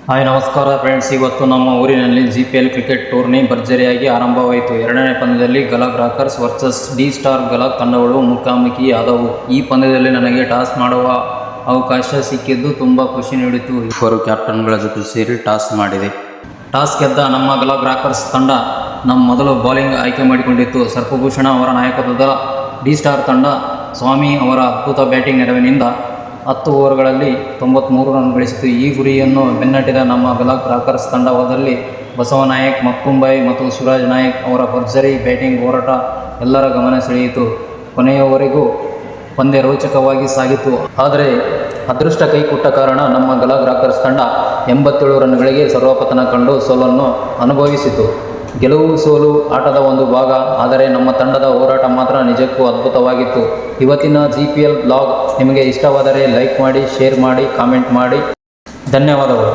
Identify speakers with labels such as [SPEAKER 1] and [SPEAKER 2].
[SPEAKER 1] Hi ನಮಸ್ಕಾರ friends, ಇವತ್ತು ನಮ್ಮ ಊರಿನಲ್ಲಿ GPL ಕ್ರಿಕೆಟ್ ಟೂರ್ನಿ ಭರ್ಜರಿಯಾಗಿ ಆರಂಭವಾಯಿತು. ಎರಡನೇ ಪಂದ್ಯದಲ್ಲಿ ಗಲಗ್ ರಾಕರ್ಸ್ ವರ್ಸಸ್ ಡಿ ಸ್ಟಾರ್ ಗಲಗ್ ತಂಡಗಳು ಮುಖಾಮುಖಿಯಾದವು. ಈ ಪಂದ್ಯದಲ್ಲಿ ನನಗೆ ಟಾಸ್ ಮಾಡುವ ಅವಕಾಶ ಸಿಕ್ಕಿದ್ದು ತುಂಬ ಖುಷಿ ನೀಡಿತು. ಇಬ್ಬರು ಕ್ಯಾಪ್ಟನ್ಗಳ ಜೊತೆ ಸೇರಿ ಟಾಸ್ ಮಾಡಿದೆ. ಟಾಸ್ ಗೆದ್ದ ನಮ್ಮ ಗಲಗ್ ರಾಕರ್ಸ್ ತಂಡ ನಮ್ಮ ಮೊದಲು ಬೌಲಿಂಗ್ ಆಯ್ಕೆ ಮಾಡಿಕೊಂಡಿತ್ತು. ಸರ್ಪಭೂಷಣ ಅವರ ನಾಯಕತ್ವದ ಡಿ ಸ್ಟಾರ್ ತಂಡ ಸ್ವಾಮಿ ಅವರ ಅದ್ಭುತ ಬ್ಯಾಟಿಂಗ್ ನೆರವಿನಿಂದ 10 ಓವರ್ಗಳಲ್ಲಿ 93 ರನ್ ಗಳಿಸಿತು. ಈ ಗುರಿಯನ್ನು ಬೆನ್ನಟ್ಟಿದ ನಮ್ಮ ಗಲಗ್ ರಾಕರ್ಸ್ ತಂಡದಲ್ಲಿ ಬಸವನಾಯಕ್, ಮಕ್ಕುಂಬಾಯಿ ಮತ್ತು ಶಿವರಾಜ್ ನಾಯಕ್ ಅವರ ಭರ್ಜರಿ ಬ್ಯಾಟಿಂಗ್ ಹೋರಾಟ ಎಲ್ಲರ ಗಮನ ಸೆಳೆಯಿತು. ಕೊನೆಯವರೆಗೂ ಪಂದ್ಯ ರೋಚಕವಾಗಿ ಸಾಗಿತು. ಆದರೆ ಅದೃಷ್ಟ ಕೈಕೊಟ್ಟ ಕಾರಣ ನಮ್ಮ ಗಲಗ್ ರಾಕರ್ಸ್ ತಂಡ 87 ರನ್ಗಳಿಗೆ ಸರ್ವಪತನ ಕಂಡು ಸೋಲನ್ನು ಅನುಭವಿಸಿತು. ಗೆಲುವು ಸೋಲು ಆಟದ ಒಂದು ಭಾಗ, ಆದರೆ ನಮ್ಮ ತಂಡದ ಹೋರಾಟ ಮಾತ್ರ ನಿಜಕ್ಕೂ ಅದ್ಭುತವಾಗಿತ್ತು. ಇವತ್ತಿನ GPL ಬ್ಲಾಗ್ ನಿಮಗೆ ಇಷ್ಟವಾದರೆ ಲೈಕ್ ಮಾಡಿ, ಶೇರ್ ಮಾಡಿ, ಕಾಮೆಂಟ್ ಮಾಡಿ. ಧನ್ಯವಾದಗಳು.